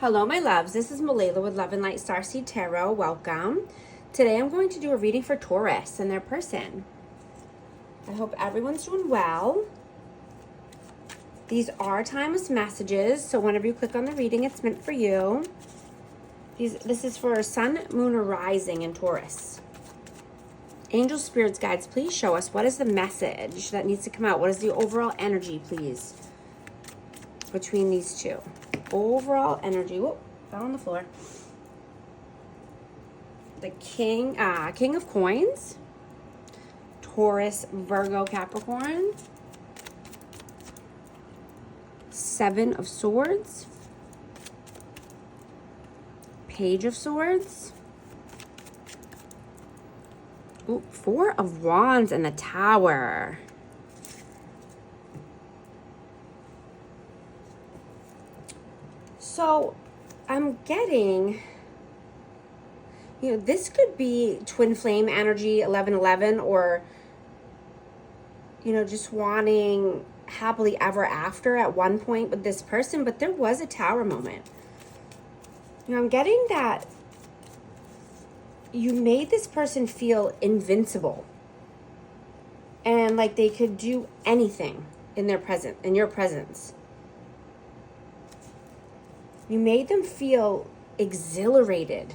Hello, my loves. This is Malayla with Love and Light Starseed Tarot. Welcome. Today I'm going to do a reading for Taurus and their person. I hope everyone's doing well. These are timeless messages, so whenever you click on the reading, it's meant for you. This is for Sun, Moon, or Rising in Taurus. Angel, spirits, guides, please show us what is the message that needs to come out. What is the overall energy, please, between these two? Overall energy. Whoop, fell on the floor. The King of Coins, Taurus, Virgo, Capricorn, Seven of Swords, Page of Swords, Four of Wands, and the Tower. So I'm getting, this could be twin flame energy, 1111, or, just wanting happily ever after at one point with this person, but there was a Tower moment. I'm getting that you made this person feel invincible and like they could do anything in your presence. You made them feel exhilarated.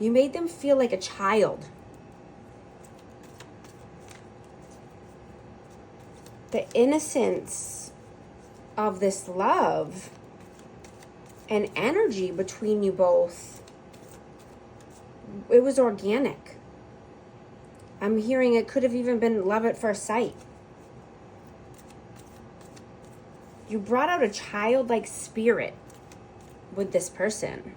You made them feel like a child. The innocence of this love and energy between you both, it was organic. I'm hearing it could have even been love at first sight. You brought out a childlike spirit with this person,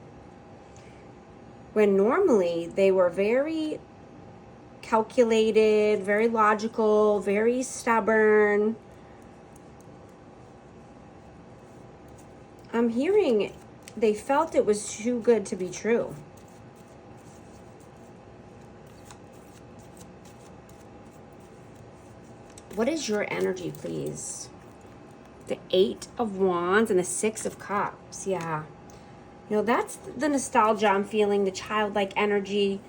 when normally they were very calculated, very logical, very stubborn. I'm hearing they felt it was too good to be true. What is your energy, please? The Eight of Wands and the Six of Cups. Yeah. That's the nostalgia I'm feeling, the childlike energy.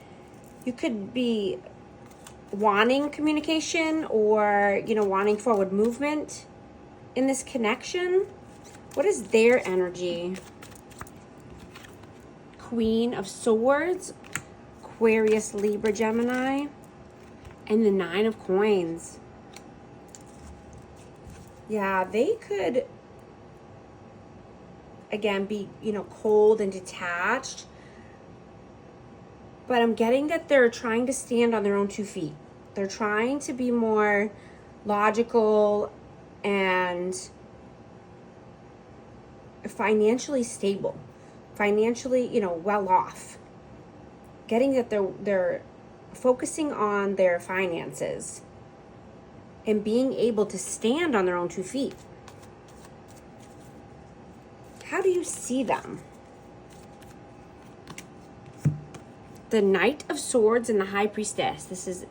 You could be wanting communication or, wanting forward movement in this connection. What is their energy? Queen of Swords, Aquarius, Libra, Gemini, and the Nine of Coins. Yeah, they could, again, be, cold and detached. But I'm getting that they're trying to stand on their own 2 feet. They're trying to be more logical and financially stable. Financially, well off. Getting that they're focusing on their finances and being able to stand on their own 2 feet. How do you see them? The Knight of Swords and the High Priestess. This is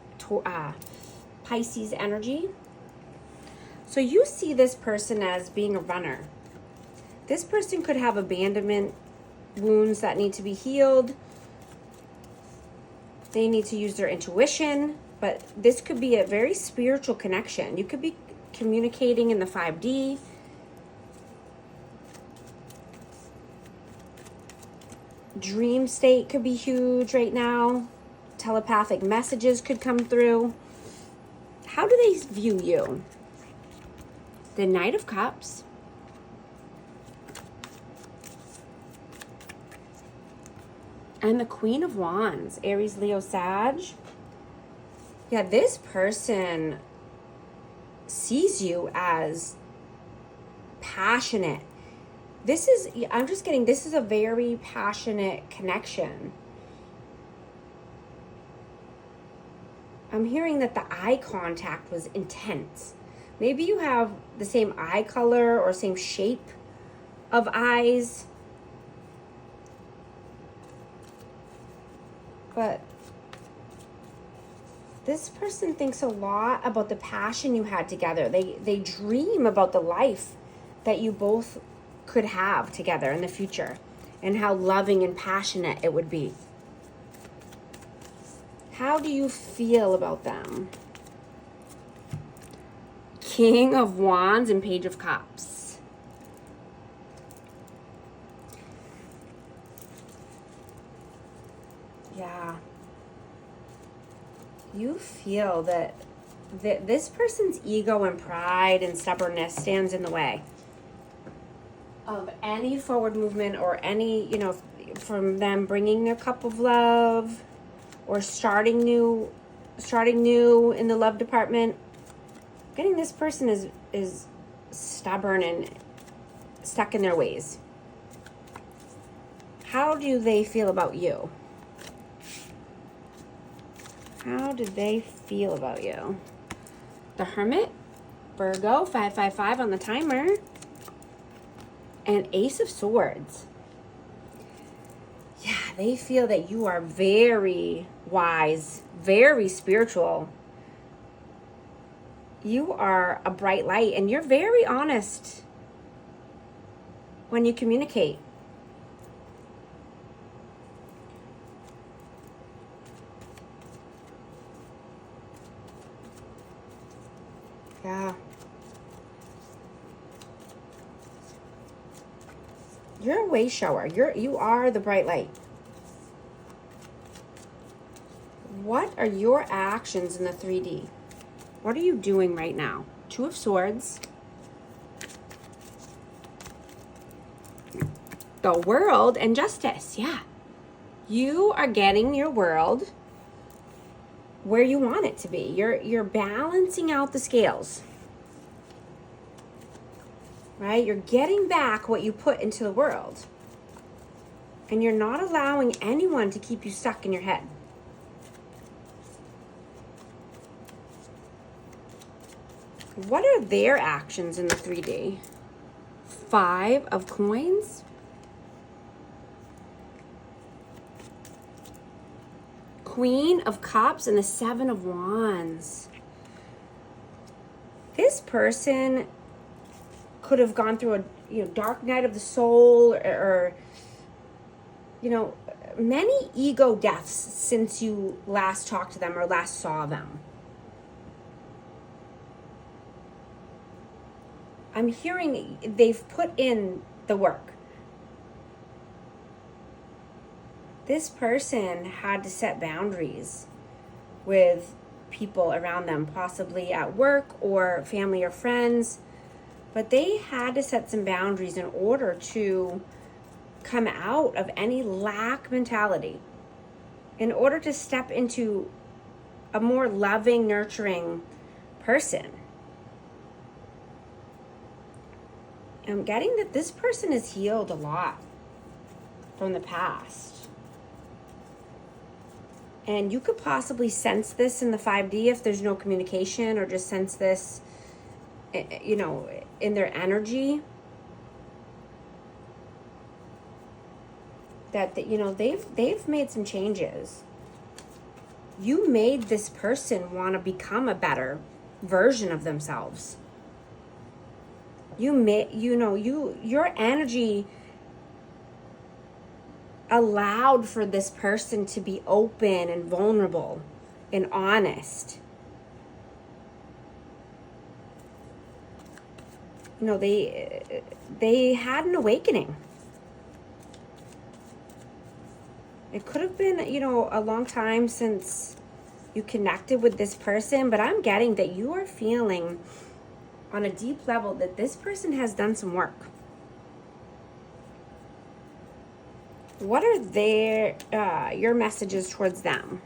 Pisces energy. So you see this person as being a runner. This person could have abandonment wounds that need to be healed. They need to use their intuition, but this could be a very spiritual connection. You could be communicating in the 5D. Dream state could be huge right now. Telepathic messages could come through. How do they view you? The Knight of Cups. And the Queen of Wands. Aries, Leo, Sag. Yeah, this person sees you as passionate. I'm just getting, this is a very passionate connection. I'm hearing that the eye contact was intense. Maybe you have the same eye color or same shape of eyes. But this person thinks a lot about the passion you had together. They dream about the life that you both could have together in the future, and how loving and passionate it would be. How do you feel about them? King of Wands and Page of Cups. Yeah. You feel that this person's ego and pride and stubbornness stands in the way of any forward movement, or any, from them bringing a cup of love, or starting new in the love department. Getting this person is stubborn and stuck in their ways. How do they feel about you? How do they feel about you? The Hermit, Virgo, 555 on the timer, and Ace of Swords. Yeah, they feel that you are very wise, very spiritual. You are a bright light, and you're very honest when you communicate. Yeah. You're a way shower. You are the bright light. What are your actions in the 3D? What are you doing right now? Two of Swords. The World and Justice. Yeah. You are getting your world where you want it to be. You're balancing out the scales. Right? You're getting back what you put into the world. And you're not allowing anyone to keep you stuck in your head. What are their actions in the 3D? 5 of Coins. Queen of Cups and the 7 of Wands. This person could have gone through a dark night of the soul, or many ego deaths since you last talked to them or last saw them. I'm hearing they've put in the work. This person had to set boundaries with people around them, possibly at work or family or friends. But they had to set some boundaries in order to come out of any lack mentality, in order to step into a more loving, nurturing person. I'm getting that this person has healed a lot from the past. And you could possibly sense this in the 5D if there's no communication, or just sense this, in their energy, that they've made some changes. You made this person want to become a better version of themselves. Your energy allowed for this person to be open and vulnerable and honest. They had an awakening. It could have been, a long time since you connected with this person, but I'm getting that you are feeling on a deep level that this person has done some work. What are your messages towards them?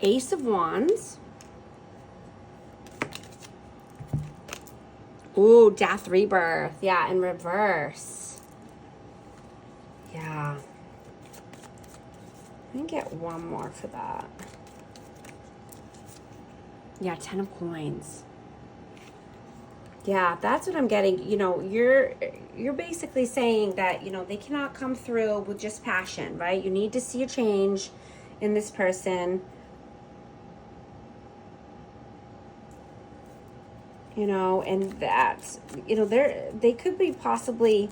Ace of Wands. Ooh, Death Rebirth. Yeah, in reverse. Yeah. Let me get one more for that. Yeah, 10 of Coins. Yeah, that's what I'm getting. You're basically saying that, they cannot come through with just passion, right? You need to see a change in this person. and that, they could be possibly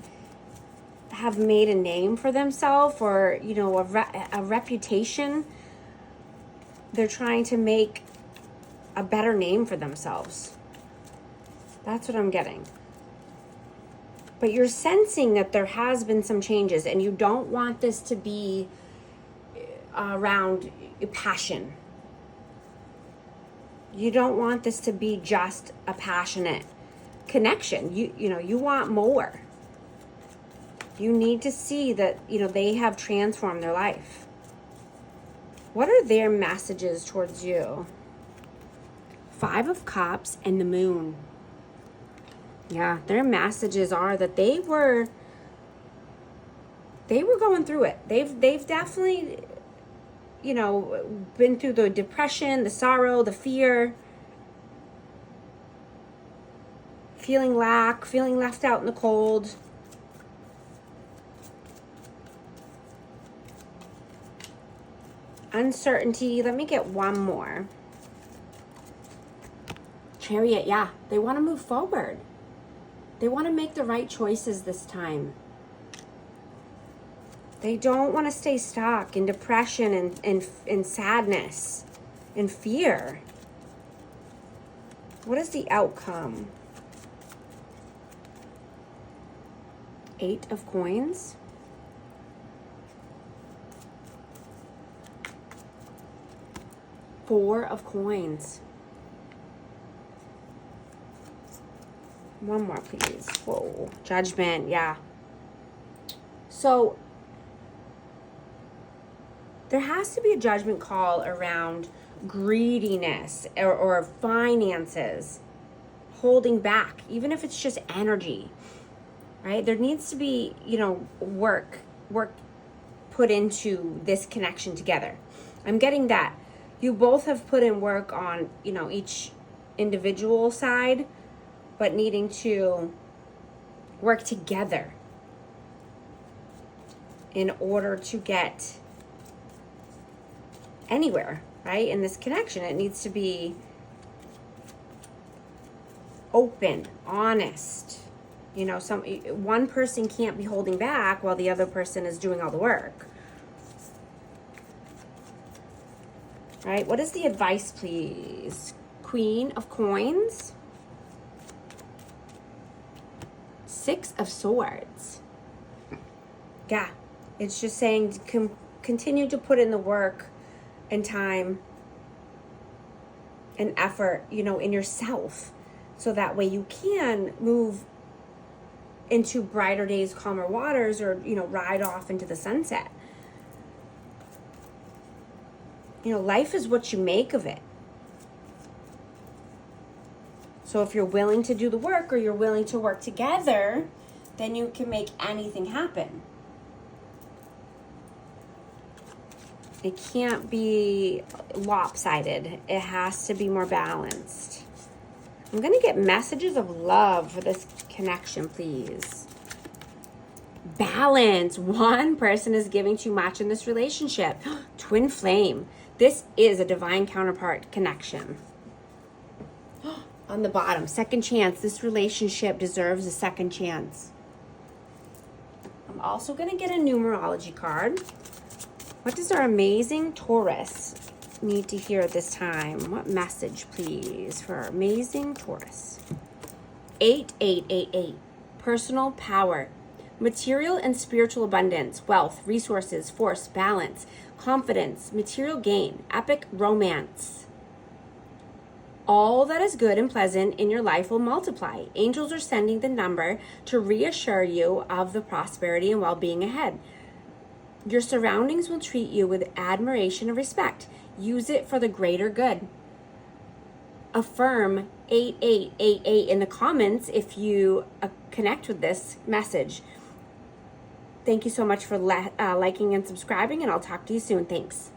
have made a name for themselves, or, a reputation. They're trying to make a better name for themselves. That's what I'm getting. But you're sensing that there has been some changes, and you don't want this to be around passion. You don't want this to be just a passionate connection. You want more. You need to see that, they have transformed their life. What are their messages towards you? 5 of Cups and the Moon. Yeah, their messages are that they were going through it. They've definitely, been through the depression, the sorrow, the fear, feeling left out in the cold. Uncertainty. Let me get one more. Chariot, yeah. They want to move forward. They want to make the right choices this time. They don't want to stay stuck in depression and sadness and fear. What is the outcome? 8 of Coins. Four of Coins. One more, please. Whoa. Judgment, yeah. So there has to be a judgment call around greediness or finances, holding back, even if it's just energy, right? There needs to be, work put into this connection together. I'm getting that. You both have put in work on, each individual side, but needing to work together in order to get anywhere, right? In this connection, it needs to be open, honest. One person can't be holding back while the other person is doing all the work. Right? What is the advice, please? Queen of Coins. 6 of Swords. Yeah. It's just saying continue to put in the work and time and effort, in yourself. So that way you can move into brighter days, calmer waters, or, ride off into the sunset. Life is what you make of it. So if you're willing to do the work, or you're willing to work together, then you can make anything happen. It can't be lopsided. It has to be more balanced. I'm going to get messages of love for this connection, please. Balance. One person is giving too much in this relationship. Twin flame. This is a divine counterpart connection. On the bottom, second chance. This relationship deserves a second chance. I'm also going to get a numerology card. What does our amazing Taurus need to hear this time? What message, please, for our amazing Taurus? 8888. Personal power. Material and spiritual abundance, wealth, resources, force, balance, confidence, material gain, epic romance. All that is good and pleasant in your life will multiply. Angels are sending the number to reassure you of the prosperity and well-being ahead. Your surroundings will treat you with admiration and respect. Use it for the greater good. Affirm 8888 in the comments if you connect with this message. Thank you so much for liking and subscribing, and I'll talk to you soon. Thanks.